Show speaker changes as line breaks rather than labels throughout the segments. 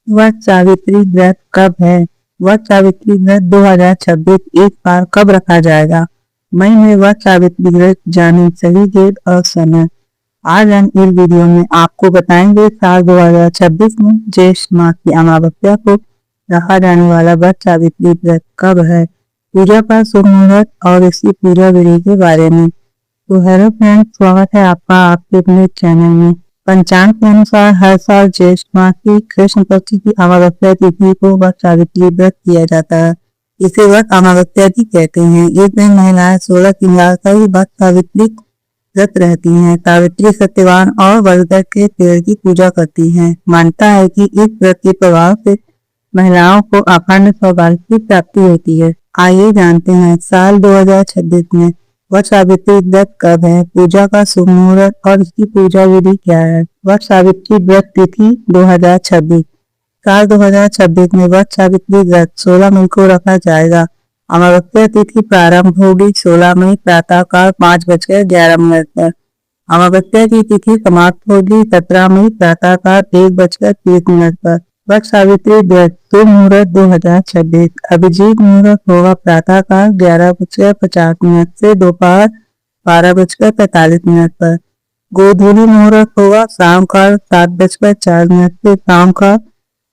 वट सावित्री व्रत कब है? वट सावित्री व्रत 2026 इस बार कब रखा जाएगा? मई में वट सावित्री व्रत जाने सही डेट और समय। आज हम इस वीडियो में आपको बताएंगे साल 2026 में ज्येष्ठ मास की अमावस्या को रखा जाने वाला वट सावित्री व्रत कब है, पूजा का शुभ मुहूर्त और इसकी पूजा विधि के बारे में। तो हेलो फ्रेंड्स, स्वागत है आपका आपके अपने चैनल में। पंचांग के अनुसार हर साल ज्येष्ठ मास की कृष्ण पक्ष की अमावस्या तिथि को वट सावित्री व्रत किया जाता है। इसे वट अमावस्या भी कहते हैं। इस दिन महिलाएं 16 श्रृंगार कर वट सावित्री व्रत रहती हैं। सावित्री सत्यवान और वरदक के पेड़ की पूजा करती हैं। मानता है कि इस व्रत के प्रभाव से महिलाओं को अखंड सौभाग्य की प्राप्ति होती है। आइए जानते हैं साल 2026 में वट सावित्री व्रत कब है, पूजा का शुभ मुहूर्त और इसकी पूजा विधि क्या है। वट सावित्री व्रत तिथि 2026। साल 2026 में वट सावित्री व्रत 16 मई को रखा जाएगा। अमावस्या तिथि प्रारंभ होगी 16 मई प्रातः काल 5:11 पर। अमावस्या की तिथि समाप्त होगी 17 मई प्रातः काल 1:30 पर। वट सावित्री व्रत शुभ मुहूर्त 2026। अभिजीत मुहूर्त होगा प्रातः काल 11:50 से दोपहर 12:45 पर। गोधूली मुहूर्त होगा शाम काल 7:04 से शाम का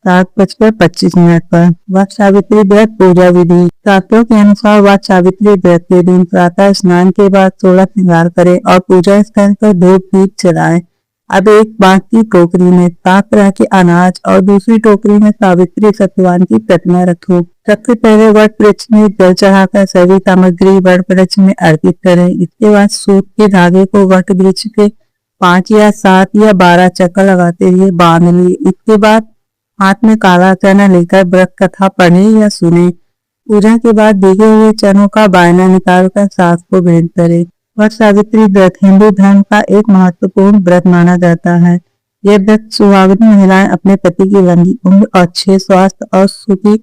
7:25 पर। वट सावित्री व्रत पूजा विधि। शास्त्रों के अनुसार वट सावित्री व्रत के दिन प्रातः स्नान के बाद 16 श्रृंगार करें और पूजा स्थल पर धूप दीप जलाएं। अब एक बांस की टोकरी में 7 तरह के अनाज और दूसरी टोकरी में सावित्री सत्यवान की प्रतिमा रखो। सबसे पहले वट वृक्ष में जल चढ़ाकर सभी सामग्री वट वृक्ष में अर्पित करें। इसके बाद सूत के धागे को वट वृक्ष के 5 या 7 या 12 चक्कर लगाते हुए बांध लिए। इसके बाद हाथ में काला चना लेकर व्रत कथा पढ़े या सुने। पूजा के बाद भीगे हुए चनों का बायना निकालकर सास को भेंट करें। वट सावित्री व्रत हिंदू धर्म का एक महत्वपूर्ण व्रत माना जाता है। यह व्रत सुहागिन महिलाएं अपने पति की लंबी उम्र, अच्छे स्वास्थ्य और सुखी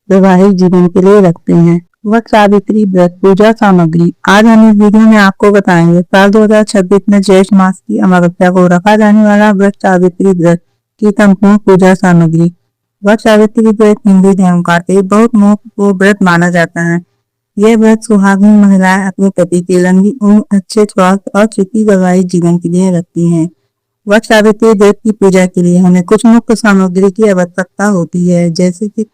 वैवाहिक जीवन के लिए रखते हैं। वट सावित्री व्रत पूजा सामग्री। आज हम इस वीडियो में आपको बताएंगे साल 2026 में ज्येष्ठ मास की अमावस्या को रखा जाने वाला वट सावित्री व्रत की संपूर्ण पूजा सामग्री। वट सावित्री व्रत हिंदू धर्म का एक बहुत महत्वपूर्ण व्रत माना जाता है। यह व्रत सुहागिन महिलाएं अपने पति की लंबी उम्र, अच्छे स्वास्थ्य और सुखी वैवाहिक जीवन के लिए रखती हैं। वट सावित्री व्रत की पूजा के लिए हमें कुछ मुख्य सामग्री की आवश्यकता होती है, जैसे कि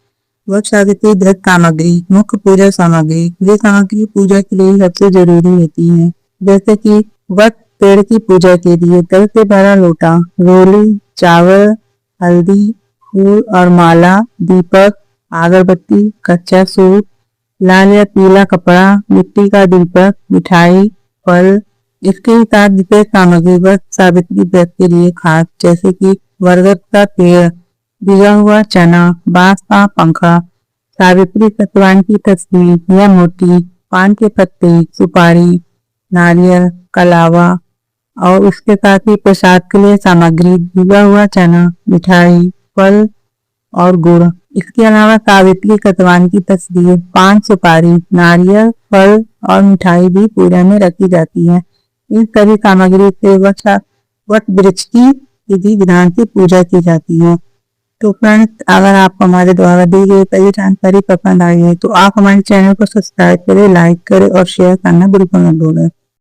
वट सावित्री व्रत सामग्री। मुख्य पूजा सामग्री। ये सामग्री पूजा के लिए सबसे जरूरी होती है, जैसे कि वट पेड़ की पूजा के लिए 10 से 12 लोटा, रोली, चावल, हल्दी, फूल और माला, दीपक, अगरबत्ती, कच्चा सूत, लाल या पीला कपड़ा, मिट्टी का दीपक, मिठाई, फल। इसके साथ विशेष सामग्री वट सावित्री व्रत के लिए खास, जैसे कि बरगद का पेड़, भिगा हुआ चना, बांस का पंखा, सावित्री सत्यवान की तस्वीर या मूर्ति, पान के पत्ते, सुपारी, नारियल, कलावा और उसके साथ ही प्रसाद के लिए सामग्री भिगा हुआ चना, मिठाई, फल और गुड़। इसके अलावा सावित्री सत्यवान की तस्वीर, पान, सुपारी, नारियल, फल और मिठाई भी पूजा में रखी जाती है। इन सभी सामग्री से वट वृक्ष की विधि विधान से पूजा की जाती है। तो फ्रेंड्स, अगर आपको हमारे द्वारा दी गई सभी जानकारी पसंद आई है तो आप हमारे चैनल को सब्सक्राइब करें, लाइक करें और शेयर करना बिल्कुल न भूलें।